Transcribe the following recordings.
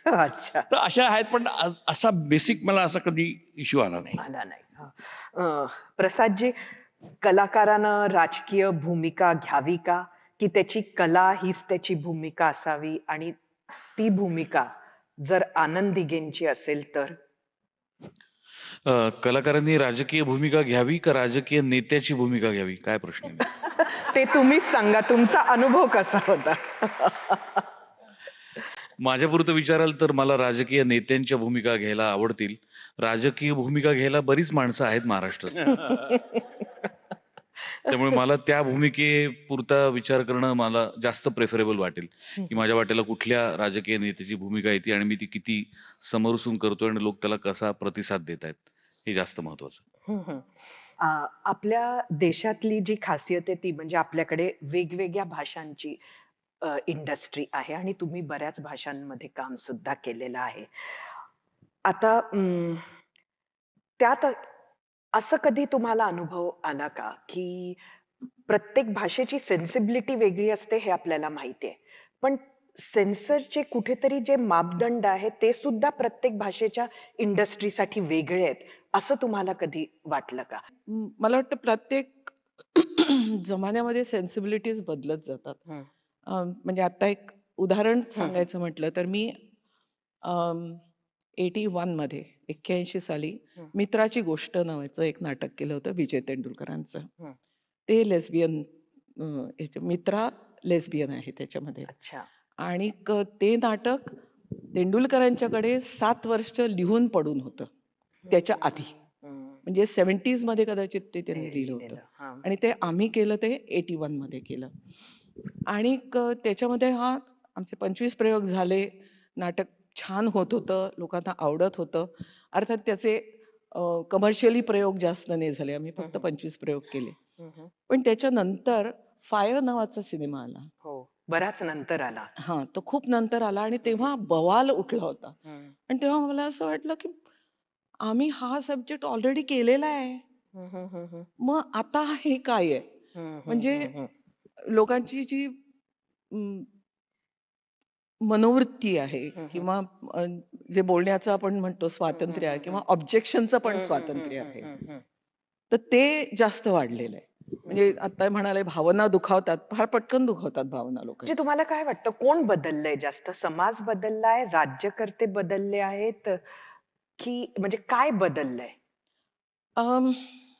अच्छा. तर अशा आहेत, पण असा बेसिक मला असा कधी इश्यू आला नाही. आला नाही. प्रसादजी, कलाकारानं राजकीय भूमिका घ्यावी का? की त्याची कला हीच त्याची भूमिका असावी आणि ती भूमिका जर आनंद दिघेंची असेल तर? कलाकारांनी राजकीय भूमिका घ्यावी का राजकीय नेत्याची भूमिका घ्यावी, काय प्रश्न आहे? ते तुम्हीच सांगा, तुमचा अनुभव कसा होता? माझ्यापुरतं विचाराल तर मला राजकीय नेत्यांच्या भूमिका घ्यायला आवडतील. राजकीय भूमिका घ्यायला बरीच माणसं आहेत महाराष्ट्रात. त्यामुळे मला त्या भूमिकेपुरता विचार करणं मला जास्त प्रेफरेबल वाटेल, की माझ्या वाट्याला कुठल्या राजकीय नेत्याची भूमिका येते आणि मी ती किती समरसून करतोय आणि लोक त्याला कसा प्रतिसाद देत आहेत, हे जास्त महत्वाचं. आपल्या देशातली जी खासियत आहे ती म्हणजे आपल्याकडे वेगवेगळ्या भाषांची इंडस्ट्री आहे आणि तुम्ही बऱ्याच भाषांमध्ये काम सुद्धा केलेलं आहे. आता त्यात असं कधी तुम्हाला अनुभव आला का, की प्रत्येक भाषेची सेन्सिबिलिटी वेगळी असते हे आपल्याला माहिती आहे. पण सेन्सरचे कुठेतरी जे मापदंड आहेत ते सुद्धा प्रत्येक भाषेच्या इंडस्ट्रीसाठी वेगळे आहेत, असं तुम्हाला कधी वाटलं का? मला वाटतं प्रत्येक जमान्यामध्ये सेन्सिबिलिटीज बदलत जातात. म्हणजे आता एक उदाहरण सांगायचं म्हटलं तर मी 81 मध्ये 81 साली मित्राची गोष्ट नावाचं एक नाटक केलं होतं विजय तेंडुलकरांचं. ते लेस्बियन, मित्रा लेस्बियन आहे त्याच्यामध्ये. अच्छा. आणि ते नाटक तेंडुलकरांच्याकडे 7 वर्ष लिहून पडून होतं त्याच्या आधी. म्हणजे 70s मध्ये कदाचित ते त्यांनी लिहिलं होतं आणि ते आम्ही केलं ते 81 मध्ये केलं. आणि त्याच्यामध्ये आमचे 25 प्रयोग झाले. नाटक छान होत होतं, लोकांना आवडत होतं. अर्थात त्याचे कमर्शियली प्रयोग जास्त नाही झाले, आम्ही फक्त 25 प्रयोग केले. पण त्याच्यानंतर फायर नावाचा सिनेमा आला. हो, बराच नंतर आला. तो खूप नंतर आला आणि तेव्हा बवाल उठला होता. आणि तेव्हा मला असं वाटलं की आम्ही हा सब्जेक्ट ऑलरेडी केलेला आहे, मग आता हे काय आहे? म्हणजे लोकांची जी मनोवृत्ती आहे किंवा जे बोलण्याचं आपण म्हणतो स्वातंत्र्य आहे किंवा ऑब्जेक्शनचं पण स्वातंत्र्य आहे, तर ते जास्त वाढलेलं आहे. म्हणजे आता म्हणाले भावना दुखावतात, फार पटकन दुखावतात भावना लोक. म्हणजे तुम्हाला काय वाटतं, कोण बदललंय जास्त? समाज बदललाय, राज्यकर्ते बदलले आहेत, की म्हणजे काय बदललंय?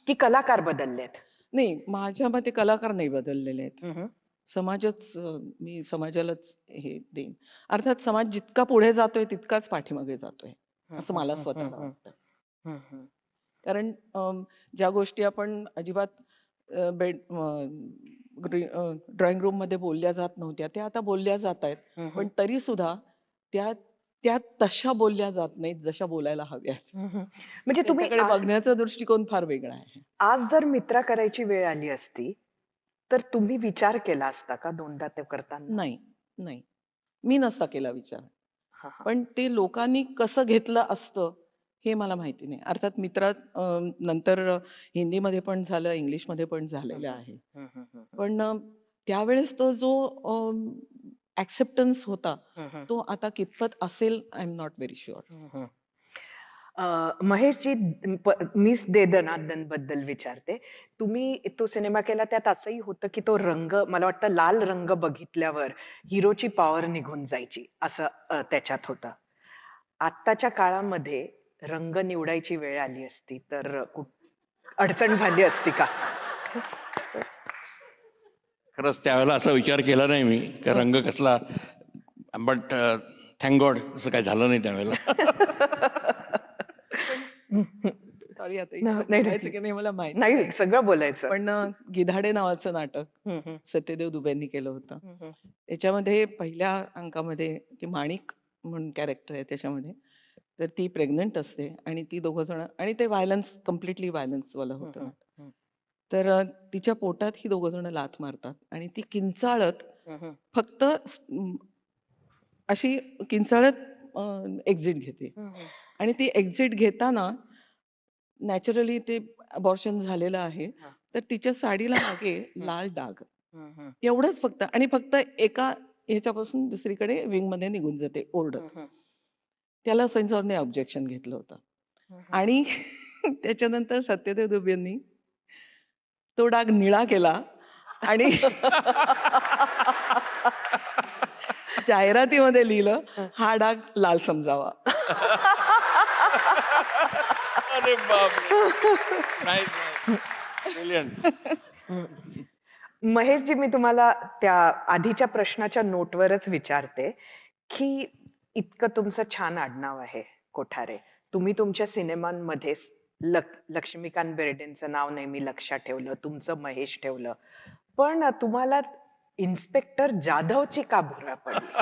की कलाकार बदललेत? नाही, माझ्या मते कलाकार नाही बदललेले आहेत. समाजच, मी समाजालाच हे देईन. अर्थात समाज जितका पुढे जातोय तितकाच पाठीमागे जातोय, असं मला स्वतःला वाटतं. कारण ज्या गोष्टी आपण अजिबात ड्रॉइंग रूम मध्ये बोलल्या जात नव्हत्या त्या आता बोलल्या जात आहेत. पण तरी सुद्धा त्या त्या तशा बोलल्या जात नाहीत जशा बोलायला हव्यात. म्हणजे तुम्ही त्याच्याकडे बघण्याचा दृष्टिकोन फार वेगळा आहे. आज जर मित्रा करायची वेळ आली असती तर तुम्ही विचार केला असता का दोनदा ते करताना? नाही, नाही, मी नसता केला विचार. पण ते लोकांनी कसं घेतलं असतं हे मला माहिती नाही. अर्थात मित्रा नंतर हिंदीमध्ये पण झालं, इंग्लिशमध्ये पण झालेलं आहे. पण त्यावेळेस तो जो ऍक्सेप्टन्स होता तो आता कितपत असेल, I am not very sure. Maheshji, miss दे दनादन बद्दल विचारते. तुम्ही तो सिनेमा केला, त्यात असंही होतं की तो रंग, मला वाटतं लाल रंग बघितल्यावर हिरोची पॉवर निघून जायची, असं त्याच्यात होतं. आत्ताच्या काळामध्ये रंग निवडायची वेळ आली असती तर अडचण झाली असती का? खरंच त्यावेळेला असा विचार केला नाही मी, की रंग कसला, बट थँक गॉड असं काय झालं नाही त्यावेळेला. सॉरी, आता बोलायचं की नाही मला माहिती नाही, सगळं बोलायचं. पण गिधाडे नावाचं नाटक सत्यदेव दुबेंनी केलं होतं. त्याच्यामध्ये पहिल्या अंकामध्ये ती माणिक म्हणून कॅरेक्टर आहे त्याच्यामध्ये. तर ती प्रेग्नंट असते आणि ती दोघं जण, आणि ते व्हायलन्स, कम्प्लिटली व्हायलन्स वाला होतं. तर तिच्या पोटात ही दोघं जण लाथ मारतात आणि ती किंचाळत फक्त अशी किंचाळत एक्झिट घेते. आणि ती एक्झिट घेताना नॅचरली ते अबॉर्शन झालेलं आहे, तर तिच्या साडीला मागे लाल डाग, एवढंच फक्त. आणि फक्त एका ह्याच्यापासून दुसरीकडे विंग मध्ये निघून जाते ओरडत. त्याला सेन्सॉरने ऑब्जेक्शन घेतलं होतं आणि त्याच्यानंतर सत्यदेव दुबेंनी तो डाग निळा केला आणि जाहिरातीमध्ये लिहिलं, हा डाग लाल समजावा. अरे बापरे. ब्रिलियंट. महेशजी, मी तुम्हाला त्या आधीच्या प्रश्नाच्या नोटवरच विचारते की इतकं तुमचं छान आडनाव आहे कोठारे, तुम्ही तुमच्या सिनेमांमध्ये लक्ष्मीकांत बेर्डेंचं नाव नेहमी लक्षात ठेवलं, तुमचं महेश ठेवलं, पण तुम्हाला इन्स्पेक्टर जाधवची का भुरा पडली?